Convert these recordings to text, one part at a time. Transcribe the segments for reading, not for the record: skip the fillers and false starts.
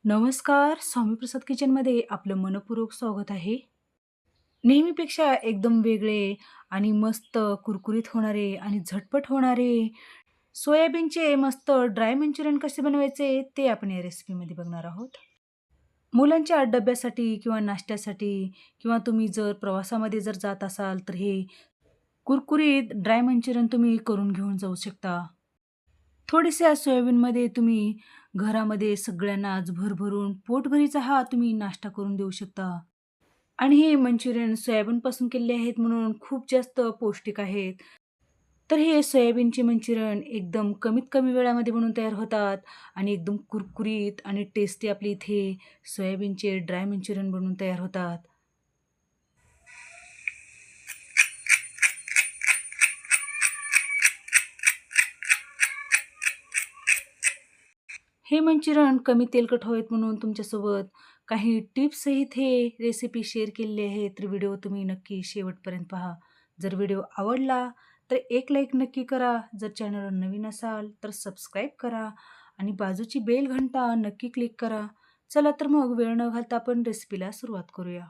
नमस्कार. स्वामीप्रसाद किचनमध्ये आपलं मनःपूर्वक स्वागत आहे. नेहमीपेक्षा एकदम वेगळे आणि मस्त कुरकुरीत होणारे आणि झटपट होणारे सोयाबीनचे मस्त ड्राय मंचुरियन कसे बनवायचे ते आपण या रेसिपीमध्ये बघणार आहोत. मुलांच्या डब्यासाठी किंवा नाश्त्यासाठी किंवा तुम्ही जर प्रवासामध्ये जर जात असाल तर हे कुरकुरीत ड्राय मंचुरियन तुम्ही करून घेऊन जाऊ शकता. थोड्याशा सोयाबीनमध्ये तुम्ही घरामध्ये सगळ्यांना आज भरभरून पोटभरीचा हा तुम्ही नाश्ता करून देऊ शकता. आणि हे मंचुरियन सोयाबीनपासून केलेले आहेत म्हणून खूप जास्त पौष्टिक आहेत. तर हे सोयाबीनचे मंचुरियन एकदम कमीत कमी वेळामध्ये बनवून तयार होतात आणि एकदम कुरकुरीत आणि टेस्टी आपले इथे सोयाबीनचे ड्राय मंचुरियन बनवून तयार होतात. हे मंचुरियन कमी तेलकट हवेत म्हणून तुमच्यासोबत काही टिप्ससहित हे रेसिपी शेअर केलेली आहे. तर व्हिडिओ तुम्ही नक्की शेवटपर्यंत पहा. जर व्हिडिओ आवडला तर एक लाईक नक्की करा. जर चॅनलवर नवीन असाल तर सबस्क्राईब करा आणि बाजूची बेल घंटा नक्की क्लिक करा. चला तर मग वेळ न घालता आपण रेसिपीला सुरुवात करूया.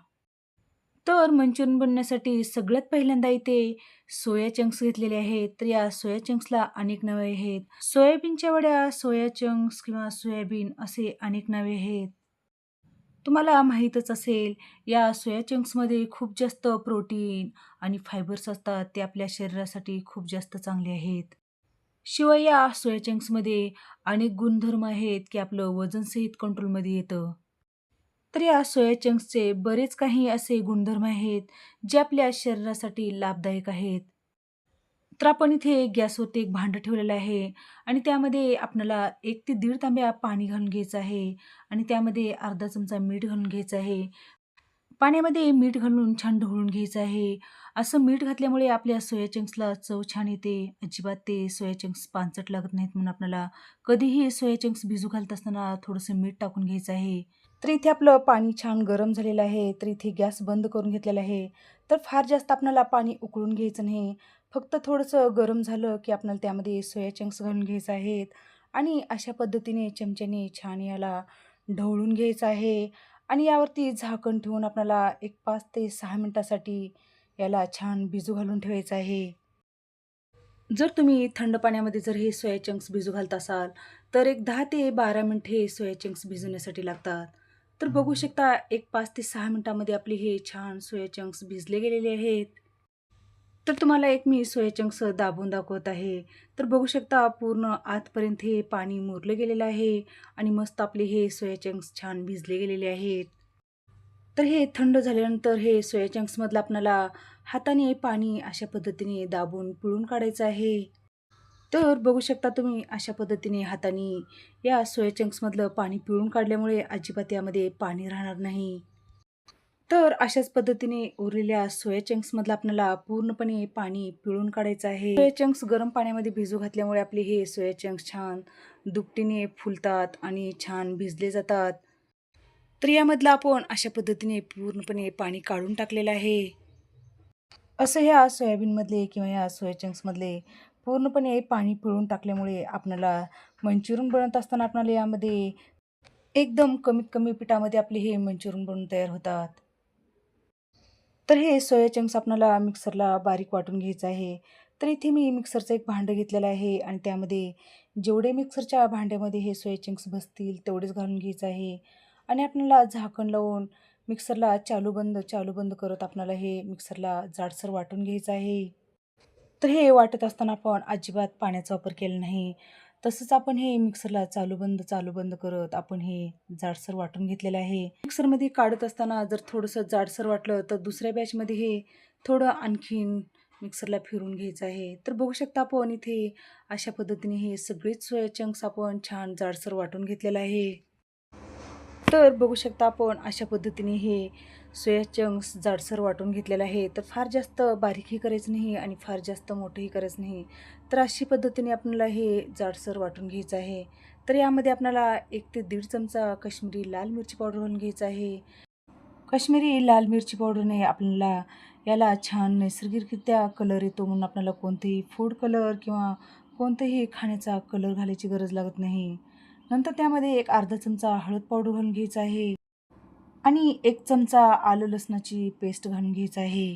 तर मंचुरियन बनवण्यासाठी सगळ्यात पहिल्यांदा इथे सोया चंक्स घेतलेले आहेत. तर या सोया चंक्सला अनेक नावे आहेत. सोयाबीनच्या वड्या, सोया चंक्स किंवा सोयाबीन असे अनेक नावे आहेत. तुम्हाला माहीतच असेल, या सोया चंक्समध्ये खूप जास्त प्रोटीन आणि फायबर्स असतात. ते आपल्या शरीरासाठी खूप जास्त चांगले आहेत. शिवाय या सोया चंक्समध्ये अनेक गुणधर्म आहेत, की आपलं वजन सहित कंट्रोलमध्ये येतं. तर या सोया चंक्सचे बरेच काही असे गुणधर्म आहेत, जे आपल्या शरीरासाठी लाभदायक आहेत. तर आपण इथे गॅसवरती एक भांडं ठेवलेलं आहे आणि त्यामध्ये आपल्याला 1 ते दीड तांब्या पाणी घालून घ्यायचं आहे आणि त्यामध्ये अर्धा चमचा मीठ घालून घ्यायचं आहे. पाण्यामध्ये मीठ घालून छान ढवळून घ्यायचं आहे. असं मीठ घातल्यामुळे आपल्या सोया चंक्सला चव छान येते. अजिबात ते सोया चंक्स पानसट लागत नाहीत म्हणून आपल्याला कधीही सोया चंक्स भिजू घालत असताना थोडंसं मीठ टाकून घ्यायचं आहे. तर इथे आपलं पाणी छान गरम झालेलं आहे. तर इथे गॅस बंद करून घेतलेला आहे. तर फार जास्त आपल्याला पाणी उकळून घ्यायचं नाही. फक्त थोडंसं गरम झालं, की आपल्याला त्यामध्ये सोया चंक्स घालून घ्यायचे आहेत आणि अशा पद्धतीने चमच्याने छान याला ढवळून घ्यायचं आहे आणि यावरती झाकण ठेवून आपल्याला एक 5 ते 6 मिनिटासाठी याला छान भिजू घालून ठेवायचं आहे. जर तुम्ही थंड पाण्यामध्ये जर हे सोया चंक्स भिजू घालत असाल, तर एक 10 ते 12 मिनिटे सोया चंक्स भिजवण्यासाठी लागतात. तर बघू शकता एक 5 ते 6 मिनिटामध्ये आपले हे छान सोया चंक्स भिजले गेलेले आहेत. तर तुम्हाला एक मी सोया चंक्स दाबून दाखवत आहे. तर बघू शकता पूर्ण आतपर्यंत हे पाणी मुरलं गेलेलं आहे आणि मस्त आपले हे सोया चंक्स छान भिजले गेलेले आहेत. तर हे थंड झाल्यानंतर हे सोया चंक्समधलं आपल्याला हाताने पाणी अशा पद्धतीने दाबून पिळून काढायचं आहे. तर बघू शकता तुम्ही अशा पद्धतीने हाताने या सोया चंक्समधलं पाणी पिळून काढल्यामुळे अजिबात यामध्ये पाणी राहणार नाही. तर अशाच पद्धतीने उरलेल्या सोया चंक्समधलं आपल्याला पूर्णपणे पाणी पिळून काढायचं आहे. सोया चंक्स गरम पाण्यामध्ये भिजू घातल्यामुळे आपले हे सोया चंक्स छान दुपटीने फुलतात आणि छान भिजले जातात. तर यामधलं आपण अशा पद्धतीने पूर्णपणे पाणी काढून टाकलेलं आहे. असं ह्या सोयाबीनमधले किंवा ह्या सोया चंक्समधले पूर्णपणे पाणी पिळून टाकल्यामुळे आपल्याला मंचुरियन बनवत असताना आपल्याला यामध्ये एकदम कमीत कमी पिठामध्ये आपले हे मंचुरियन बनवून तयार होतात. तर हे सोया चंक्स आपल्याला मिक्सरला बारीक वाटून घ्यायचं आहे. तर इथे मी मिक्सरचं एक भांडं घेतलेलं आहे आणि त्यामध्ये जेवढे मिक्सरच्या भांड्यामध्ये हे सोया चंक्स बसतील तेवढेच घालून घ्यायचं आहे आणि आपल्याला झाकण लावून मिक्सरला चालू बंद करत आपल्याला हे मिक्सरला जाडसर वाटून घ्यायचं आहे. तर हे वाटत असताना आपण अजिबात पाण्याचा वापर केला नाही. तसंच आपण हे मिक्सरला चालू बंद करत आपण हे जाडसर वाटून घेतलेलं आहे. मिक्सरमध्ये काढत असताना जर थोडंसं जाडसर वाटलं तर दुसऱ्या बॅचमध्ये हे थोडं आणखीन मिक्सरला फिरून घ्यायचं आहे. तर बघू शकता आपण इथे अशा पद्धतीने हे सगळेच सोया चंक्स आपण छान जाडसर वाटून घेतलेलं आहे. तर बघू शकता आपण अशा पद्धतीने हे सोया चंक्स जाडसर वाटून घेतलेलं आहे. तर फार जास्त बारीकही करायचं नाही आणि फार जास्त मोठंही करायचं नाही. तर अशी पद्धतीने आपल्याला हे जाडसर वाटून घ्यायचं आहे. तर यामध्ये आपल्याला 1 ते दीड चमचा काश्मीरी लाल मिरची पावडर घालून घ्यायचं आहे. काश्मीरी लाल मिरची पावडरने आपल्याला याला छान नैसर्गिकरित्या कलर येतो म्हणून आपल्याला कोणतेही फूड कलर किंवा कोणताही खाण्याचा कलर घालायची गरज लागत नाही. नंतर त्यामध्ये एक अर्धा चमचा हळद पावडर घालून घ्यायचा आहे आणि 1 चमचा आलं लसणाची पेस्ट घालून घ्यायचं आहे.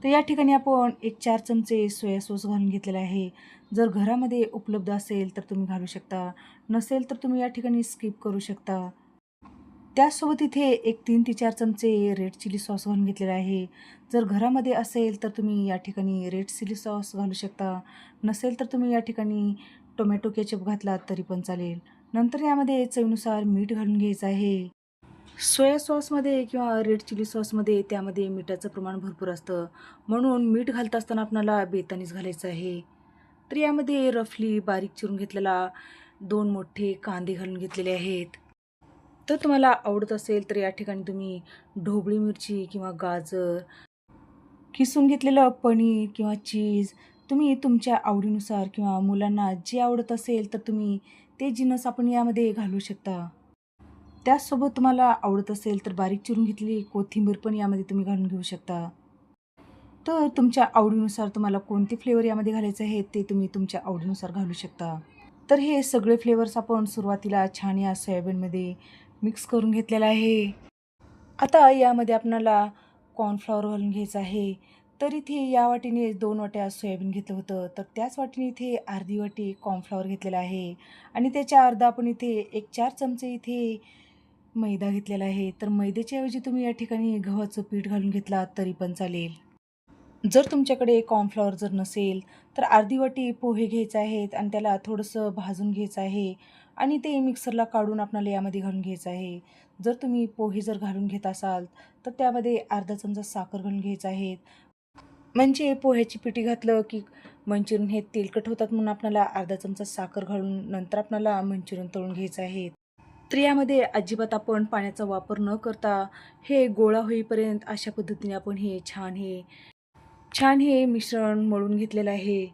तर या ठिकाणी आपण एक 4 चमचे सोया सॉस घालून घेतलेला आहे. जर घरामध्ये उपलब्ध असेल तर तुम्ही घालू शकता. नसेल तर तुम्ही या ठिकाणी स्किप करू शकता. त्याचसोबत इथे एक 3 ते 4 चमचे रेड चिली सॉस घालून घेतलेला आहे. जर घरामध्ये असेल तर तुम्ही या ठिकाणी रेड चिली सॉस घालू शकता. नसेल तर तुम्ही या ठिकाणी टोमॅटो केचप घातलात तरी पण चालेल. नंतर यामध्ये चवीनुसार मीठ घालून घ्यायचं आहे. सोया सॉसमध्ये किंवा रेड चिली सॉसमध्ये त्यामध्ये मिठाचं प्रमाण भरपूर असतं. म्हणून मीठ घालत असताना आपल्याला बेतानीच घालायचं आहे. तर यामध्ये रफली बारीक चिरून घेतलेला 2 मोठे कांदे घालून घेतलेले आहेत. तर तुम्हाला आवडत असेल तर या ठिकाणी तुम्ही ढोबळी मिरची किंवा गाजर, किसून घेतलेलं पनीर किंवा चीज तुम्ही तुमच्या आवडीनुसार किंवा मुलांना जे आवडत असेल तर तुम्ही ते जिन्नस आपण यामध्ये घालू शकता. त्याचसोबत तुम्हाला आवडत असेल तर बारीक चिरून घेतलेली कोथिंबीर पण यामध्ये तुम्ही घालून घेऊ शकता. तर तुमच्या आवडीनुसार तुम्हाला कोणते फ्लेवर यामध्ये घालायचे आहेत ते तुम्ही तुमच्या आवडीनुसार घालू शकता. तर हे सगळे फ्लेवर्स आपण सुरुवातीला छान या सोयाबीनमध्ये मिक्स करून घेतलेलं आहे. आता यामध्ये आपल्याला कॉर्नफ्लॉवर घालून घ्यायचं आहे. तर इथे या वाटीने 2 वाट्या सोयाबीन घेतलं होतं. तर त्याच वाटीने इथे अर्धी वाटी कॉर्नफ्लॉवर घेतलेला आहे आणि त्याच्या अर्धा आपण इथे एक 4 चमचे इथे मैदा घेतलेला आहे. तर मैद्याच्या ऐवजी तुम्ही या ठिकाणी गव्हाचं पीठ घालून घेतलात तरी पण चालेल. जर तुमच्याकडे कॉर्नफ्लॉवर जर नसेल तर अर्धी वाटी पोहे घ्यायचे आहेत आणि त्याला थोडंसं भाजून घ्यायचं आहे आणि ते मिक्सरला काढून आपल्याला यामध्ये घालून घ्यायचं आहे. जर तुम्ही पोहे जर घालून घेत असाल तर त्यामध्ये अर्धा चमचा साखर घालून घ्यायचं आहे. म्हणजे पोह्याची पिठी घातलं की मंचुरियन हे तेलकट होतात म्हणून आपल्याला अर्धा चमचा साखर घालून नंतर आपल्याला मंचुरियन तळून घ्यायचं आहे. तर यामध्ये अजिबात आपण पाण्याचा वापर न करता हे गोळा होईपर्यंत अशा पद्धतीने आपण हे छान हे मिश्रण मळून घेतलेलं आहे.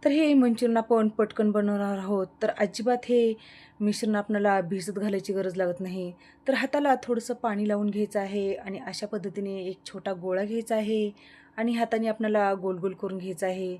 तर हे मंचुरियन आपण पटकन बनवणार आहोत. तर अजिबात हे मिश्रण आपल्याला भिजत घालायची गरज लागत नाही. तर हाताला थोडंसं पाणी लावून घ्यायचं आहे आणि अशा पद्धतीने एक छोटा गोळा घ्यायचा आहे आणि हाताने आपल्याला गोल-गोल करून घ्यायचं आहे.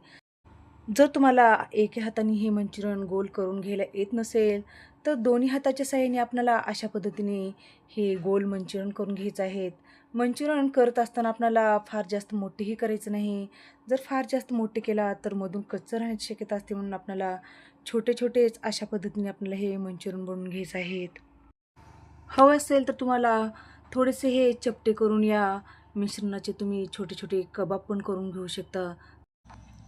जर तुम्हाला एका हाताने हे मंचुरियन गोल करून घ्यायला येत नसेल, तर दोन्ही हाताच्या साहाय्याने आपल्याला अशा पद्धतीने हे गोल मंचुरियन करून घ्यायचं आहेत. मंचुरियन करत असताना आपल्याला फार जास्त मोठेही करायचं नाही. जर फार जास्त मोठे केला तर मधून कच्चं राहण्याची शक्यता असते म्हणून आपल्याला छोटे-छोटेच अशा पद्धतीने आपल्याला हे मंचुरियन बनवून घ्यायचे आहेत. हवं असेल तर तुम्हाला थोडेसे हे चपटे करून या मिश्रणाचे तुम्ही छोटे-छोटे कबाब पण करून घेऊ शकता.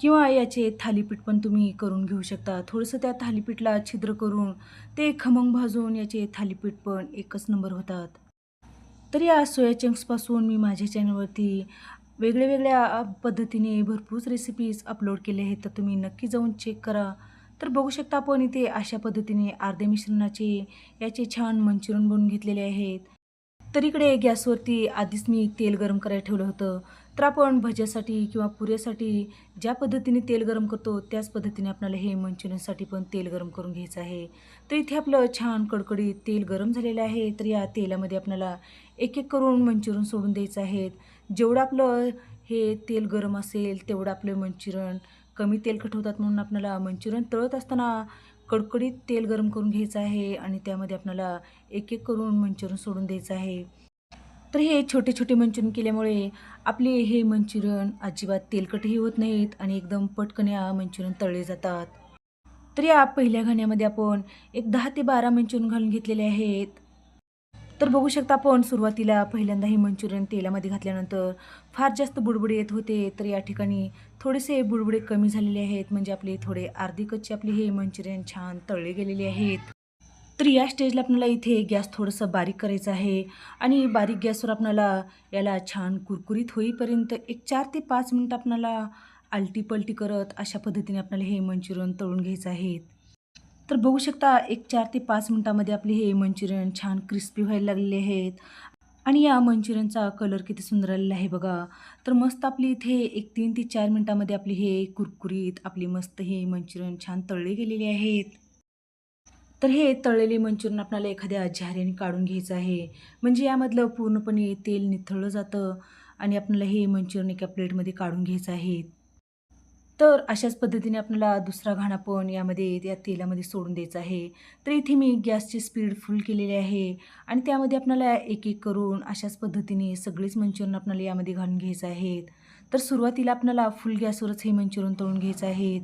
किंवा याचे थालीपीठ पण तुम्ही करून घेऊ शकता. थोडंसं त्या थालीपीठला छिद्र करून ते खमंग भाजून याचे थालीपीठ पण एकच नंबर होतात. तर या सोया चंक्सपासून मी माझ्या चॅनलवरती वेगळ्या पद्धतीने भरपूर रेसिपीज अपलोड केले आहेत. तर तुम्ही नक्की जाऊन चेक करा. तर बघू शकता आपण इथे अशा पद्धतीने अर्ध्या मिश्रणाचे याचे छान मंचुरियन बनवून घेतलेले आहेत. तर इकडे गॅसवरती आधीच मी तेल गरम करायला ठेवलं होतं. तर आपण भज्यासाठी किंवा पुऱ्यासाठी ज्या पद्धतीने तेल गरम करतो त्याच पद्धतीने आपल्याला हे मंचुरियनसाठी पण तेल गरम करून घ्यायचं आहे. तर इथे आपलं छान कडकडीत तेल गरम झालेलं आहे. तर या तेलामध्ये आपल्याला एक-एक करून मंचुरियन सोडून द्यायचं आहे. जेवढं आपलं हे तेल गरम असेल तेवढं आपलं मंचुरियन कमी तेलकट होतात म्हणून आपल्याला मंचुरियन तळत असताना कडकडीत तेल गरम करून घ्यायचं आहे आणि त्यामध्ये आपल्याला एक-एक करून मंचुरियन सोडून द्यायचं आहे. तर हे छोटे-छोटे मंचुरियन केल्यामुळे आपले हे मंचुरियन अजिबात तेलकटही होत नाहीत आणि एकदम पटकन या मंचुरियन तळले जातात. तर या पहिल्या घाण्यामध्ये आपण एक 10 ते 12 मंचुरियन घालून घेतलेले आहेत. तर बघू शकता आपण सुरुवातीला पहिल्यांदा हे मंचुरियन तेलामध्ये घातल्यानंतर फार जास्त बुडबुडे येत होते. तर या ठिकाणी थोडेसे बुडबुडे कमी झालेले आहेत. म्हणजे आपले थोडे अर्धे कच्चे आपले हे मंचुरियन छान तळले गेलेले आहेत. तर या स्टेजला आपल्याला इथे गॅस थोडंसं बारीक करायचं आहे आणि बारीक गॅसवर आपल्याला याला छान कुरकुरीत होईपर्यंत एक 4 ते 5 मिनिट आपल्याला आलटी-पलटी करत अशा पद्धतीने आपल्याला हे मंचुरियन तळून घ्यायचं आहे. तर बघू शकता एक 4 ते 5 मिनिटामध्ये आपले हे मंचुरियन छान क्रिस्पी व्हायला लागलेले आहेत आणि या मंचुरियनचा कलर किती सुंदर आलेला आहे बघा. तर मस्त आपली इथे एक 3 ते 4 मिनिटामध्ये आपली हे कुरकुरीत आपली मस्त हे मंचुरियन छान तळले गेलेले आहेत. तर हे तळलेले मंचुरियन आपल्याला एखाद्या झाऱ्याने काढून घ्यायचं आहे. म्हणजे यामधलं पूर्णपणे तेल निथळलं जातं आणि आपल्याला हे मंचुरियन एका प्लेटमध्ये काढून घ्यायचं आहे. तर अशाच पद्धतीने आपल्याला दुसरा घाणा पण यामध्ये या तेलामध्ये सोडून द्यायचा आहे. तर इथे मी गॅसची स्पीड फुल केलेली आहे आणि त्यामध्ये आपल्याला एक-एक करून अशाच पद्धतीने सगळेच मंचुरियन आपल्याला यामध्ये घालून घ्यायचे आहेत. तर सुरुवातीला आपल्याला फुल गॅसवरच हे मंचुरियन तळून घ्यायचे आहेत.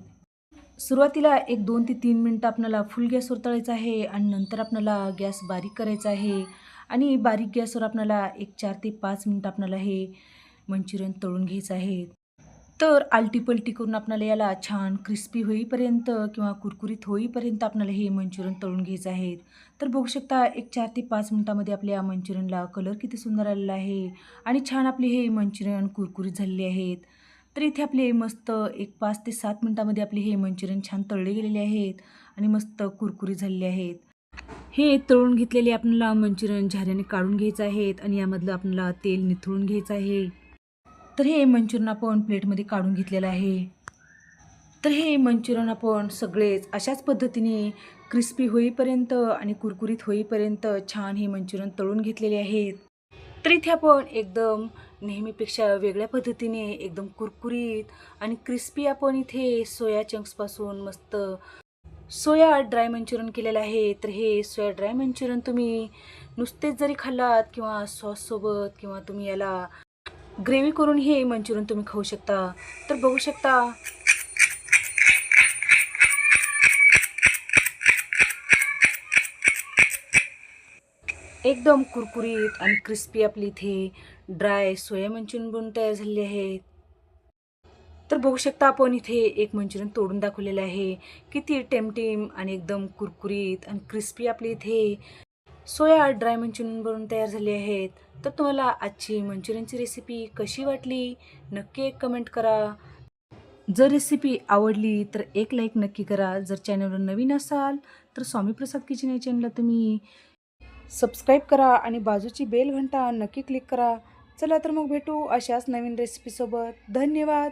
सुरुवातीला एक 2 ते 3 मिनिटं आपल्याला फुल गॅसवर तळायचं आहे आणि नंतर आपल्याला गॅस बारीक करायचा आहे आणि बारीक गॅसवर आपल्याला एक 4 ते 5 मिनिटं आपल्याला हे मंचुरियन तळून घ्यायचं आहे. तर आलटी-पलटी करून आपल्याला याला छान क्रिस्पी होईपर्यंत किंवा कुरकुरीत होईपर्यंत आपल्याला हे मंचुरियन तळून घ्यायचं आहे. तर बघू शकता एक 4 ते 5 मिनिटामध्ये आपल्या मंचुरियनला कलर किती सुंदर आलेला आहे आणि छान आपले हे मंचुरियन कुरकुरीत झालेले आहेत. तर इथे आपले मस्त एक 5 ते 7 मिनिटामध्ये आपले हे मंचुरियन छान तळले गेलेले आहेत आणि मस्त कुरकुरीत झालेले आहेत. हे तळून घेतलेले आपल्याला मंचुरियन झाऱ्याने काढून घ्यायचं आहेत आणि यामधलं आपल्याला तेल निथळून घ्यायचं आहे. तर हे मंचुरियन आपण प्लेटमध्ये काढून घेतलेलं आहे. तर हे मंचुरियन आपण सगळेच अशाच पद्धतीने क्रिस्पी होईपर्यंत आणि कुरकुरीत होईपर्यंत छान हे मंचुरियन तळून घेतलेले आहेत. तर इथे आपण एकदम नेहमीपेक्षा वेगळ्या पद्धतीने एकदम कुरकुरीत आणि क्रिस्पी आपण इथे सोया चंक्सपासून मस्त सोया ड्राय मंचुरियन केलेलं आहे. तर हे सोया ड्राय मंचुरियन तुम्ही नुसतेच जरी खाल्लात किंवा सॉससोबत किंवा तुम्ही याला ग्रेव्ही करून हे मंचुरियन तुम्ही खाऊ शकता. तर बघू शकता एकदम कुरकुरीत आणि क्रिस्पी आपली इथे ड्राय सोया मंचुरियन बनून तयार झालेले आहेत. तर बघू शकता आपण इथे एक मंचुरियन तोडून दाखवलेलं आहे. किती टेमटेम आणि एकदम कुरकुरीत आणि क्रिस्पी आपली इथे सोया ड्राय मंचुरियन बनवून तयार झाले आहेत. तर तुम्हाला आजची मंचुरियनची रेसिपी कशी वाटली नक्की एक कमेंट करा. जर रेसिपी आवडली तर एक लाईक नक्की करा. जर चॅनलवर नवीन असाल तर स्वामी प्रसाद किचन या चॅनलला तुम्ही सबस्क्राईब करा आणि बाजूची बेल घंटा नक्की क्लिक करा. चला तर मग भेटू अशाच नवीन रेसिपीसोबत. धन्यवाद.